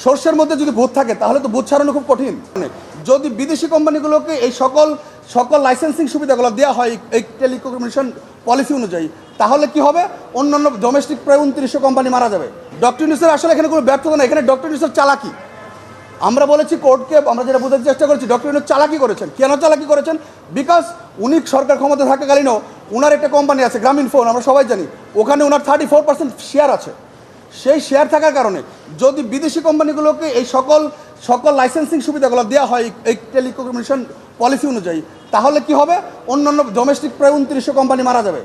সর্ষের মধ্যে যদি ভূত থাকে তাহলে তো ভূত ছাড়ানো খুব কঠিন। যদি বিদেশি কোম্পানিগুলোকে এই সকল লাইসেন্সিং সুবিধাগুলো দেওয়া হয় এই টেলিকমিউনিকেশন পলিসি অনুযায়ী, তাহলে কি হবে? অন্যান্য ডোমেস্টিক প্রায় 2900 কোম্পানি মারা যাবে। ডক্টর ইউনূসের আসলে এখানে কোনো ব্যর্থতা না, এখানে ডক্টর ইউনূসের চালাকি। আমরা বলেছি কোর্টকে, আমরা যেটা বোঝার চেষ্টা করেছি, ডক্টর ইউনূস চালাকি করেছেন। কেন চালাকি করেছেন? বিকজ উনি সরকার ক্ষমতা থাকাকালীনও ওনার একটা কোম্পানি আছে গ্রামীণফোন, আমরা সবাই জানি, ওখানে ওনার 34% শেয়ার আছে। সেই শেয়ার থাকার কারণে যদি বিদেশি কোম্পানিগুলোকে এই সকল লাইসেন্সিং সুবিধাগুলো দেওয়া হয় এই টেলিকমিউনিকেশন পলিসি অনুযায়ী, তাহলে কি হবে? অন্যান্য ডোমেস্টিক প্রায় 2900 কোম্পানি মারা যাবে,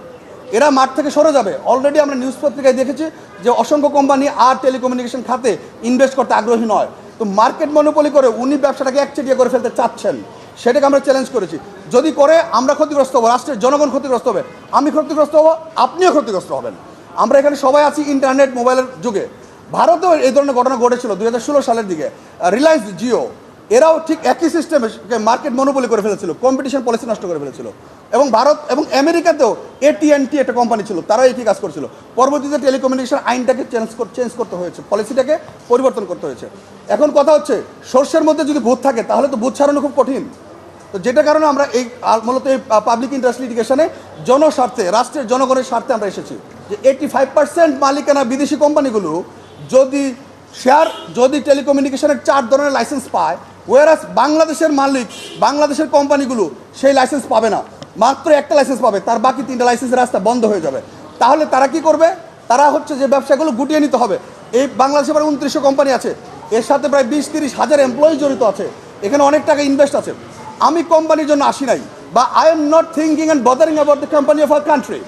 এরা মাঠ থেকে সরে যাবে। অলরেডি আমরা নিউজ পত্রিকায় দেখেছি যে অসংখ্য কোম্পানি আর টেলিকমিউনিকেশন খাতে ইনভেস্ট করতে আগ্রহী নয়। তো মার্কেট মনোপলি করে উনি ব্যবসাটাকে একচেটিয়া করে ফেলতে চাচ্ছেন, সেটাকে আমরা চ্যালেঞ্জ করেছি। যদি করে আমরা ক্ষতিগ্রস্ত হবো, রাষ্ট্রের জনগণ ক্ষতিগ্রস্ত হবে, আমি ক্ষতিগ্রস্ত হবো, আপনিও ক্ষতিগ্রস্ত হবেন। আমরা এখানে সবাই আছি ইন্টারনেট মোবাইলের যুগে। ভারতেও এই ধরনের ঘটনা ঘটেছিল 2016 সালের দিকে। রিলায়েন্স, জিও, এরাও ঠিক একই সিস্টেমে মার্কেট মনোপলি করে ফেলেছিল, কম্পিটিশন পলিসি নষ্ট করে ফেলেছিল। এবং ভারত এবং আমেরিকাতেও AT&T একটা কোম্পানি ছিল, তারাও একই কাজ করছিল। পরবর্তীতে টেলিকমিউনিকেশন আইনটাকে চেঞ্জ করতে হয়েছে, পলিসিটাকে পরিবর্তন করতে হয়েছে। এখন কথা হচ্ছে, সর্ষের মধ্যে যদি ভূত থাকে তাহলে তো ভূত ছাড়ানো খুব কঠিন। তো যেটার কারণে আমরা এই মূলত এই পাবলিক ইন্টারেস্ট লিটিগেশনে জনস্বার্থে, রাষ্ট্রের জনগণের স্বার্থে আমরা এসেছি যে 85% মালিকানা বিদেশি কোম্পানিগুলো যদি টেলিকমিউনিকেশনের 4 ধরনের লাইসেন্স পায়, ওয়ারাস বাংলাদেশের মালিক, বাংলাদেশের কোম্পানিগুলো সেই লাইসেন্স পাবে না, মাত্র একটা লাইসেন্স পাবে, তার বাকি 3টা লাইসেন্সের রাস্তা বন্ধ হয়ে যাবে। তাহলে তারা কি করবে? তারা হচ্ছে যে ব্যবসাগুলো গুটিয়ে নিতে হবে। এই বাংলাদেশে প্রায় 2900 কোম্পানি আছে, এর সাথে প্রায় 20-30 হাজার এমপ্লয়ি জড়িত আছে, এখানে অনেক টাকা ইনভেস্ট আছে। আমি কোম্পানির জন্য আসি নাই, বা I am not thinking and bothering about the company of our country.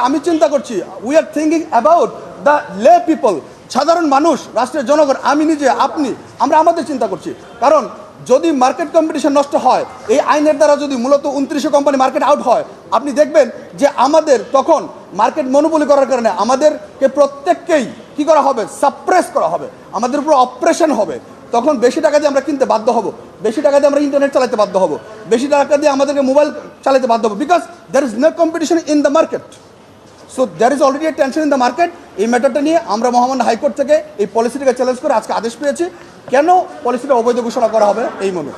আমি চিন্তা করছি, we are thinking about the লে পিপল, সাধারণ মানুষ, রাষ্ট্রের জনগণ, আমি নিজে, আপনি, আমরা আমাদের চিন্তা করছি। কারণ যদি মার্কেট কম্পিটিশন নষ্ট হয়, এই আইনের দ্বারা যদি মূলত 2900 কোম্পানি মার্কেট আউট হয়, আপনি দেখবেন যে আমাদের তখন মার্কেট মনোপলি করার কারণে আমাদেরকে প্রত্যেককেই কী করা হবে? সাপ্রেস করা হবে, আমাদের উপর অপারেশন হবে। তখন বেশি টাকা দিয়ে আমরা কিনতে বাধ্য হব, বেশি টাকা দিয়ে আমরা ইন্টারনেট চালাতে বাধ্য হব, বেশি টাকা দিয়ে আমাদেরকে মোবাইল চালাতে বাধ্য হবো, because there is no competition in the market. So there is already a tension in the market. এই ম্যাটারটা নিয়ে আমরা মহামান্য হাইকোর্ট থেকে এই পলিসিটাকে চ্যালেঞ্জ করে আজকে আদেশ পেয়েছি। কেন পলিসিটা অবৈধ ঘোষণা করা হবে এই মনে